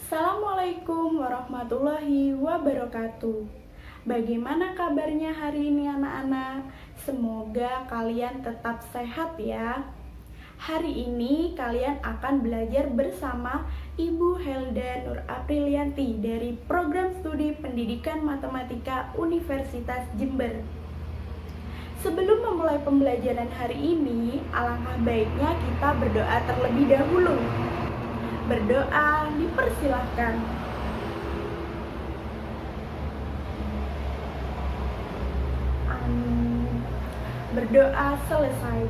Assalamualaikum warahmatullahi wabarakatuh. Bagaimana kabarnya hari ini anak-anak? Semoga kalian tetap sehat ya. Hari ini kalian akan belajar bersama Ibu Helda Nur Aprilianti dari Program Studi Pendidikan Matematika Universitas Jember. Sebelum memulai pembelajaran hari ini, alangkah baiknya kita berdoa terlebih dahulu. Berdoa dipersilahkan. Amin. Berdoa selesai.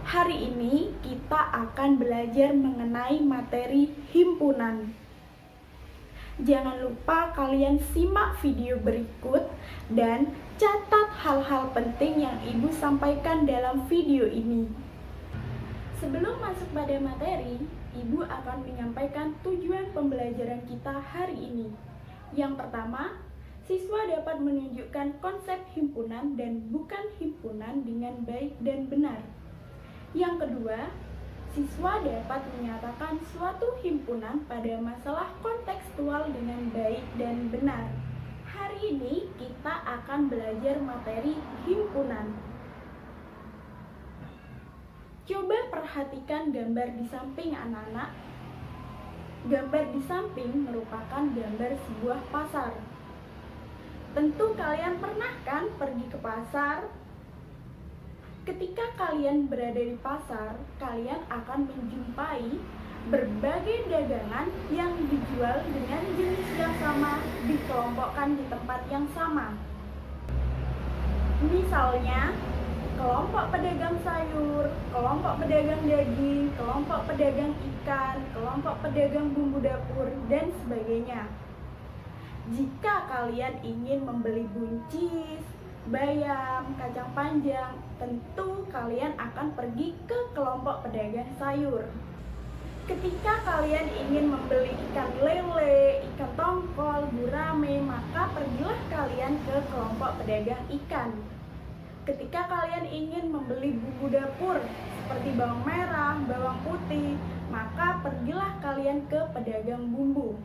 Hari ini kita akan belajar mengenai materi himpunan. Jangan lupa kalian simak video berikut dan catat hal-hal penting yang Ibu sampaikan dalam video ini. Sebelum masuk pada materi, Ibu akan menyampaikan tujuan pembelajaran kita hari ini. Yang pertama, siswa dapat menunjukkan konsep himpunan dan bukan himpunan dengan baik dan benar. Yang kedua, siswa dapat menyatakan suatu himpunan pada masalah kontekstual dengan baik dan benar. Hari ini kita akan belajar materi himpunan. Coba perhatikan gambar di samping anak-anak. Gambar di samping merupakan gambar sebuah pasar. Tentu kalian pernah kan pergi ke pasar? Ketika kalian berada di pasar, kalian akan menjumpai berbagai dagangan yang dijual dengan jenis yang sama, dikelompokkan di tempat yang sama. Misalnya, kelompok pedagang sayur, kelompok pedagang daging, kelompok pedagang ikan, kelompok pedagang bumbu dapur, dan sebagainya. Jika kalian ingin membeli buncis, bayam, kacang panjang, tentu kalian akan pergi ke kelompok pedagang sayur. Ketika kalian ingin membeli ikan lele, ikan tongkol, gurame, maka pergilah kalian ke kelompok pedagang ikan. Ketika kalian ingin membeli bumbu dapur seperti bawang merah, bawang putih, maka pergilah kalian ke pedagang bumbu.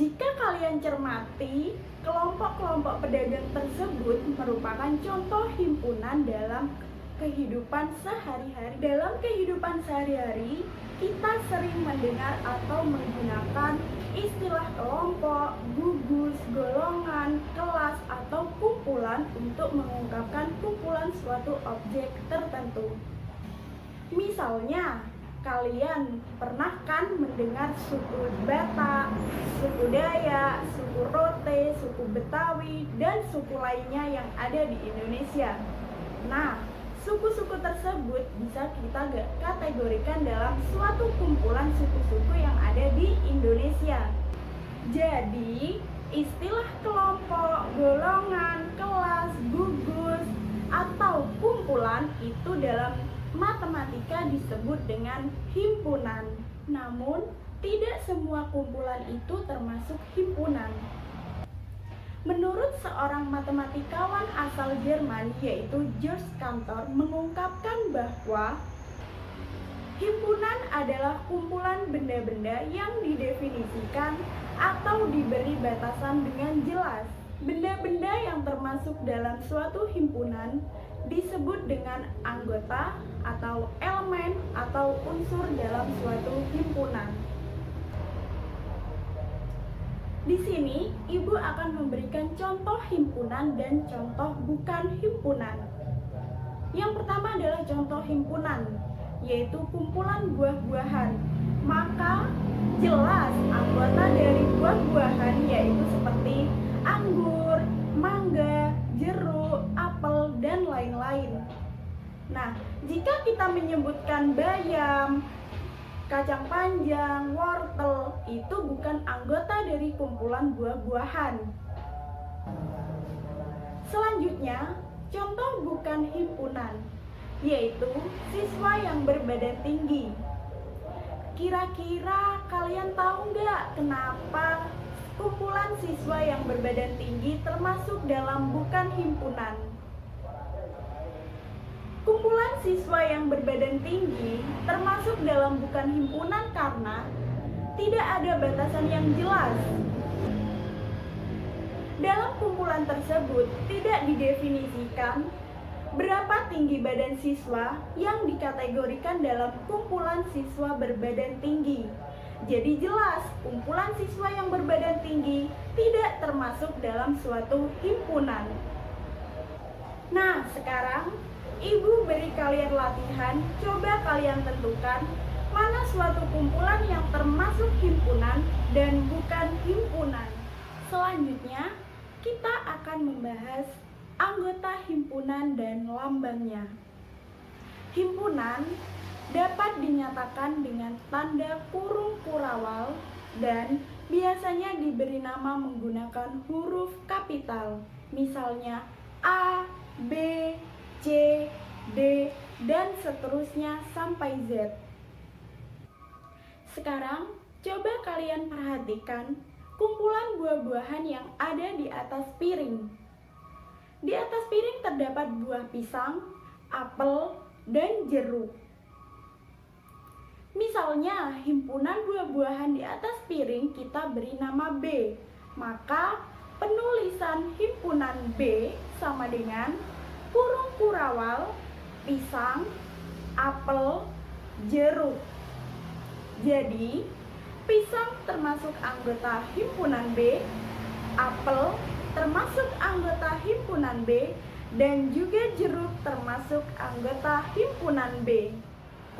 Jika kalian cermati, kelompok-kelompok pedagang tersebut merupakan contoh himpunan dalam kehidupan sehari-hari. Dalam kehidupan sehari-hari, kita sering mendengar atau menggunakan istilah kelompok, gugus, golongan, kelas, atau kumpulan untuk mengungkapkan kumpulan suatu objek tertentu. Misalnya, kalian pernah kan mendengar suku Batak, suku Dayak, suku Rote, suku Betawi, dan suku lainnya yang ada di Indonesia. Nah, suku-suku tersebut bisa kita kategorikan dalam suatu kumpulan suku-suku yang ada di Indonesia. Jadi, istilah kelompok, golongan, kelas, gugus, atau kumpulan itu dalam matematika disebut dengan himpunan. Namun, tidak semua kumpulan itu termasuk himpunan. Menurut seorang matematikawan asal Jerman yaitu Georg Cantor mengungkapkan bahwa himpunan adalah kumpulan benda-benda yang didefinisikan atau diberi batasan dengan jelas. Benda-benda yang termasuk dalam suatu himpunan disebut dengan anggota atau elemen atau unsur dalam suatu himpunan. Di sini, Ibu akan memberikan contoh himpunan dan contoh bukan himpunan. Yang pertama adalah contoh himpunan, yaitu kumpulan buah-buahan. Maka, jelas anggota dari buah-buahan yaitu seperti anggur, mangga, jeruk, apel, dan lain-lain. Nah, jika kita menyebutkan bayam, kacang panjang, wortel, itu bukan anggota dari kumpulan buah-buahan. Selanjutnya, contoh bukan himpunan, yaitu siswa yang berbadan tinggi. Kira-kira kalian tahu nggak kenapa kumpulan siswa yang berbadan tinggi termasuk dalam bukan himpunan? Kumpulan siswa yang berbadan tinggi termasuk dalam bukan himpunan karena tidak ada batasan yang jelas. Dalam kumpulan tersebut tidak didefinisikan berapa tinggi badan siswa yang dikategorikan dalam kumpulan siswa berbadan tinggi. Jadi jelas, kumpulan siswa yang berbadan tinggi tidak termasuk dalam suatu himpunan. Nah, sekarang Ibu beri kalian latihan, coba kalian tentukan mana suatu kumpulan yang termasuk himpunan dan bukan himpunan. Selanjutnya, kita akan membahas anggota himpunan dan lambangnya. Himpunan dapat dinyatakan dengan tanda kurung kurawal dan biasanya diberi nama menggunakan huruf kapital, misalnya A, B, C, D, dan seterusnya sampai Z. Sekarang, coba kalian perhatikan kumpulan buah-buahan yang ada di atas piring. Di atas piring terdapat buah pisang, apel, dan jeruk. Misalnya, himpunan buah-buahan di atas piring kita beri nama B, maka penulisan himpunan B sama dengan kurung kurawal, pisang, apel, jeruk. Jadi, pisang termasuk anggota himpunan B, apel termasuk anggota himpunan B, dan juga jeruk termasuk anggota himpunan B.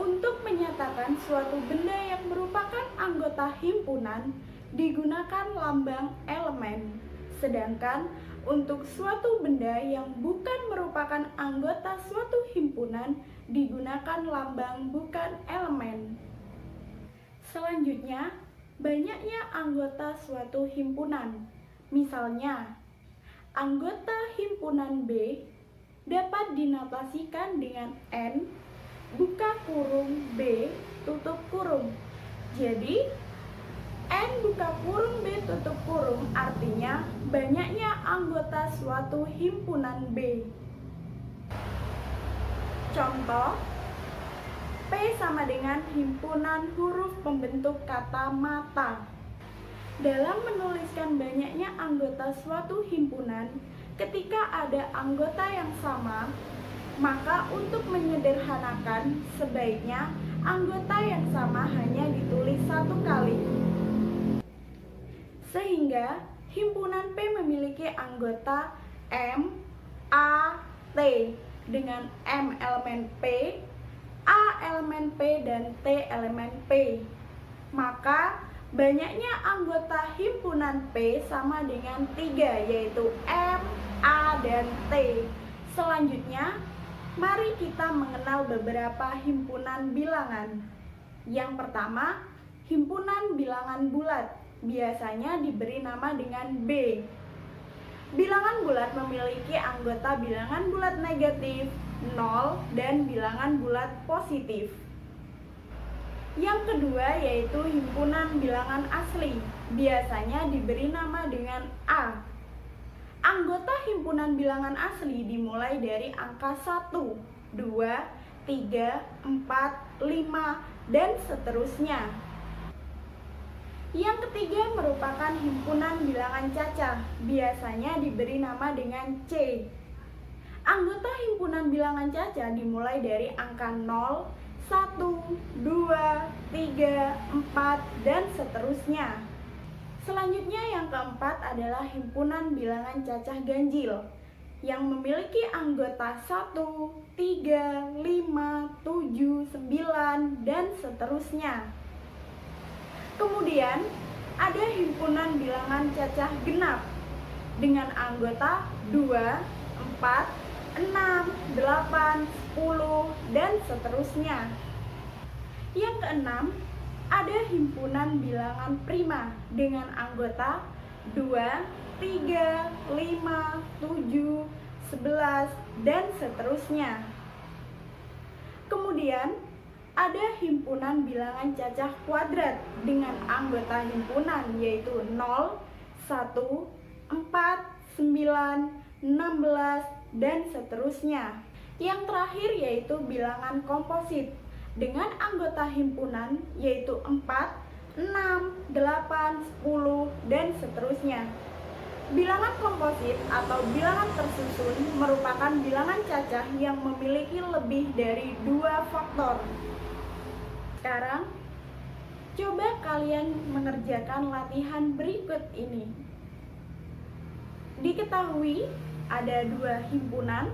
Untuk menyatakan suatu benda yang merupakan anggota himpunan, digunakan lambang elemen. Sedangkan untuk suatu benda yang bukan merupakan anggota suatu himpunan, digunakan lambang bukan elemen. Selanjutnya, banyaknya anggota suatu himpunan. Misalnya, anggota himpunan B dapat dinotasikan dengan N, buka kurung, B, tutup kurung. Jadi, N buka kurung B tutup kurung artinya banyaknya anggota suatu himpunan B. Contoh, P sama dengan himpunan huruf pembentuk kata mata. Dalam menuliskan banyaknya anggota suatu himpunan, ketika ada anggota yang sama, maka untuk menyederhanakan sebaiknya anggota yang sama hanya ditulis satu kali. Sehingga himpunan P memiliki anggota M, A, T dengan M elemen P, A elemen P, dan T elemen P. Maka banyaknya anggota himpunan P sama dengan 3, yaitu M, A, dan T. Selanjutnya, mari kita mengenal beberapa himpunan bilangan. Yang pertama, himpunan bilangan bulat. Biasanya diberi nama dengan B. Bilangan bulat memiliki anggota bilangan bulat negatif, 0, dan bilangan bulat positif. Yang kedua yaitu himpunan bilangan asli. Biasanya diberi nama dengan A. Anggota himpunan bilangan asli dimulai dari angka 1, 2, 3, 4, 5, dan seterusnya. Yang ketiga merupakan himpunan bilangan cacah, biasanya diberi nama dengan C. Anggota himpunan bilangan cacah dimulai dari angka 0, 1, 2, 3, 4, dan seterusnya. Selanjutnya yang keempat adalah himpunan bilangan cacah ganjil, yang memiliki anggota 1, 3, 5, 7, 9, dan seterusnya. Kemudian, ada himpunan bilangan cacah genap dengan anggota 2, 4, 6, 8, 10, dan seterusnya. Yang keenam, ada himpunan bilangan prima dengan anggota 2, 3, 5, 7, 11, dan seterusnya. Kemudian, ada himpunan bilangan cacah kuadrat dengan anggota himpunan yaitu 0, 1, 4, 9, 16, dan seterusnya. Yang terakhir yaitu bilangan komposit dengan anggota himpunan yaitu 4, 6, 8, 10, dan seterusnya. Bilangan komposit atau bilangan tersusun merupakan bilangan cacah yang memiliki lebih dari 2 faktor. Sekarang, coba kalian mengerjakan latihan berikut ini. Diketahui ada 2 himpunan,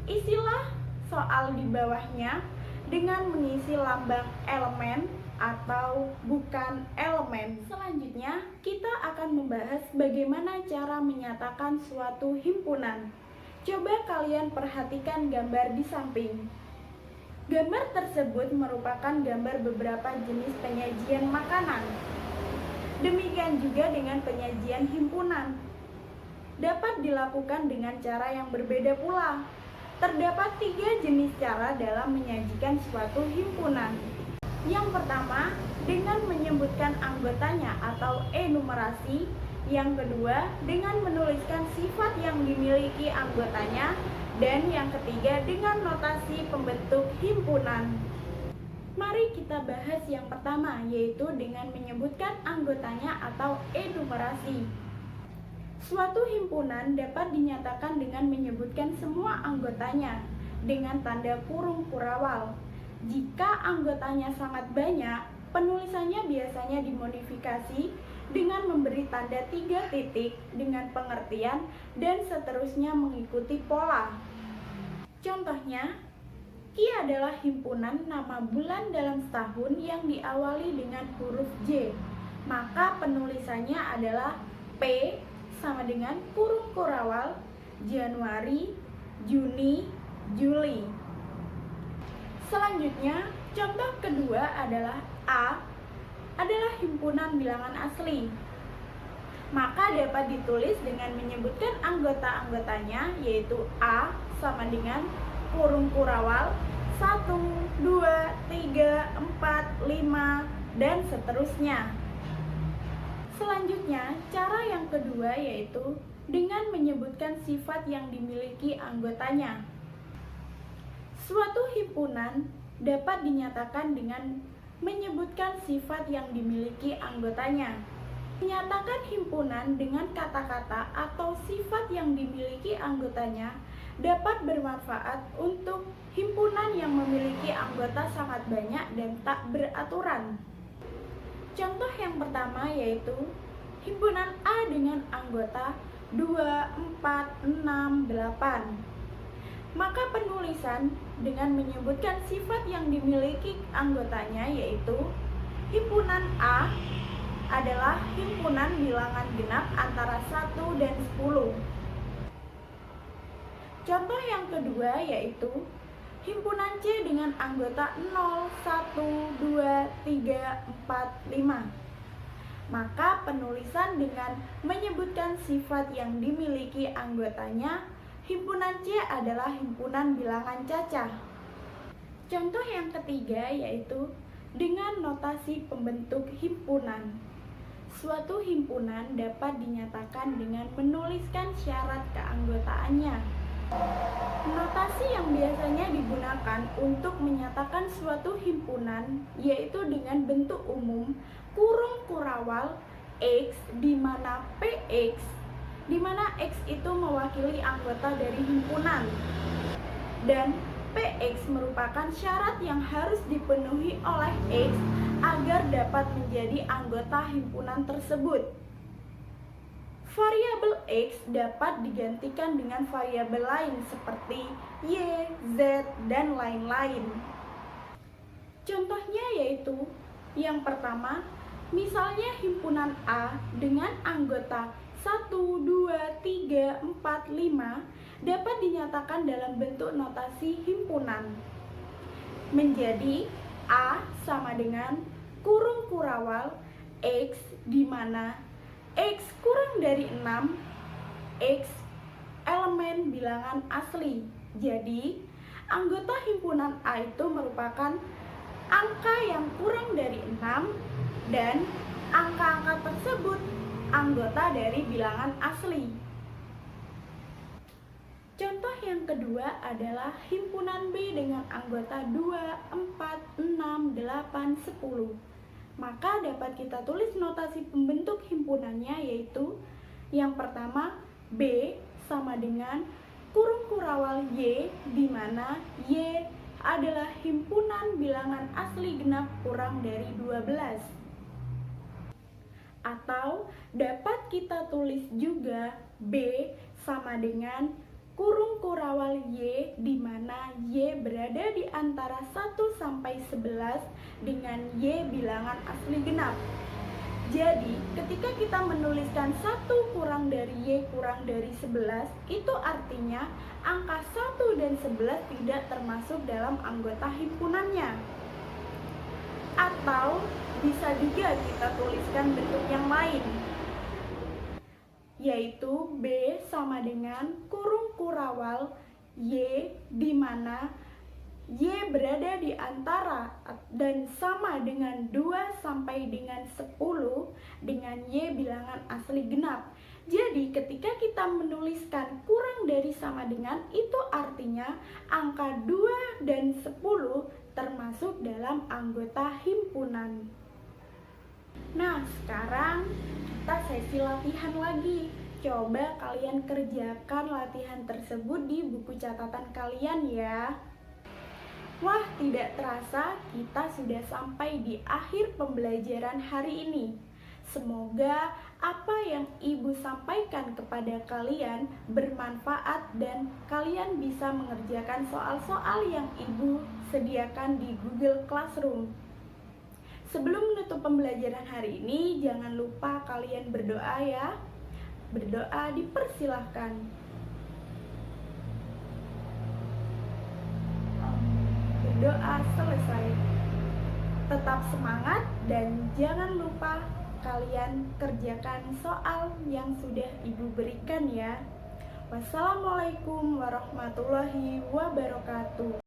isilah soal di bawahnya dengan mengisi lambang elemen atau bukan elemen. Selanjutnya, kita akan membahas bagaimana cara menyatakan suatu himpunan. Coba kalian perhatikan gambar di samping. Gambar tersebut merupakan gambar beberapa jenis penyajian makanan. Demikian juga dengan penyajian himpunan. Dapat dilakukan dengan cara yang berbeda pula. Terdapat 3 jenis cara dalam menyajikan suatu himpunan. Yang pertama, dengan menyebutkan anggotanya atau enumerasi. Yang kedua, dengan menuliskan sifat yang dimiliki anggotanya. Dan yang ketiga, dengan notasi pembentuk himpunan. Mari kita bahas yang pertama, yaitu dengan menyebutkan anggotanya atau enumerasi. Suatu himpunan dapat dinyatakan dengan menyebutkan semua anggotanya dengan tanda kurung kurawal. Jika anggotanya sangat banyak, penulisannya biasanya dimodifikasi dengan memberi tanda 3 titik dengan pengertian dan seterusnya mengikuti pola. Contohnya, Ki adalah himpunan nama bulan dalam setahun yang diawali dengan huruf J. Maka penulisannya adalah P sama dengan kurung kurawal Januari, Juni, Juli. Selanjutnya, contoh kedua adalah A adalah himpunan bilangan asli. Maka dapat ditulis dengan menyebutkan anggota-anggotanya, yaitu A sama dengan kurung kurawal 1, 2, 3, 4, 5, dan seterusnya. Selanjutnya, cara yang kedua yaitu dengan menyebutkan sifat yang dimiliki anggotanya. Suatu himpunan dapat dinyatakan dengan menyebutkan sifat yang dimiliki anggotanya. Menyatakan himpunan dengan kata-kata atau sifat yang dimiliki anggotanya dapat bermanfaat untuk himpunan yang memiliki anggota sangat banyak dan tak beraturan. Contoh yang pertama yaitu himpunan A dengan anggota 2, 4, 6, 8. Maka penulisan dengan menyebutkan sifat yang dimiliki anggotanya yaitu himpunan A adalah himpunan bilangan genap antara 1 dan 10. Contoh yang kedua yaitu himpunan C dengan anggota 0, 1, 2, 3, 4, 5. Maka penulisan dengan menyebutkan sifat yang dimiliki anggotanya, himpunan C adalah himpunan bilangan cacah. Contoh yang ketiga yaitu dengan notasi pembentuk himpunan. Suatu himpunan dapat dinyatakan dengan menuliskan syarat keanggotaannya. Notasi yang biasanya digunakan untuk menyatakan suatu himpunan yaitu dengan bentuk umum kurung kurawal X, di mana PX, di mana X itu mewakili anggota dari himpunan, dan PX merupakan syarat yang harus dipenuhi oleh X agar dapat menjadi anggota himpunan tersebut. Variabel X dapat digantikan dengan variabel lain seperti Y, Z, dan lain-lain. Contohnya yaitu yang pertama, misalnya himpunan A dengan anggota 1, 2, 3, 4, 5 dapat dinyatakan dalam bentuk notasi himpunan menjadi A sama dengan kurung kurawal X, di mana X kurang dari 6, X elemen bilangan asli. Jadi, anggota himpunan A itu merupakan angka yang kurang dari 6 dan angka-angka tersebut anggota dari bilangan asli. Contoh yang kedua adalah himpunan B dengan anggota 2, 4, 6, 8, 10. Maka dapat kita tulis notasi pembentuk himpunannya, yaitu yang pertama B sama dengan kurung kurawal Y, di mana Y adalah himpunan bilangan asli genap kurang dari 12. Atau dapat kita tulis juga B sama dengan kurung kurawal Y, di mana Y berada di antara 1 sampai 11 dengan Y bilangan asli genap. Jadi, ketika kita menuliskan 1 kurang dari Y kurang dari 11, itu artinya angka 1 dan 11 tidak termasuk dalam anggota himpunannya. Atau bisa juga kita tuliskan bentuk yang lain, yaitu B sama dengan kurung kurawal Y, di mana Y berada di antara dan sama dengan 2 sampai dengan 10 dengan Y bilangan asli genap. Jadi ketika kita menuliskan kurang dari sama dengan, itu artinya angka 2 dan 10 termasuk dalam anggota himpunan. Nah, sekarang kita sesi latihan lagi. Coba kalian kerjakan latihan tersebut di buku catatan kalian ya. Wah, tidak terasa kita sudah sampai di akhir pembelajaran hari ini. Semoga apa yang Ibu sampaikan kepada kalian bermanfaat dan kalian bisa mengerjakan soal-soal yang Ibu sediakan di Google Classroom. Sebelum menutup pembelajaran hari ini, jangan lupa kalian berdoa ya. Berdoa dipersilahkan. Berdoa selesai. Tetap semangat dan jangan lupa kalian kerjakan soal yang sudah Ibu berikan ya. Wassalamualaikum warahmatullahi wabarakatuh.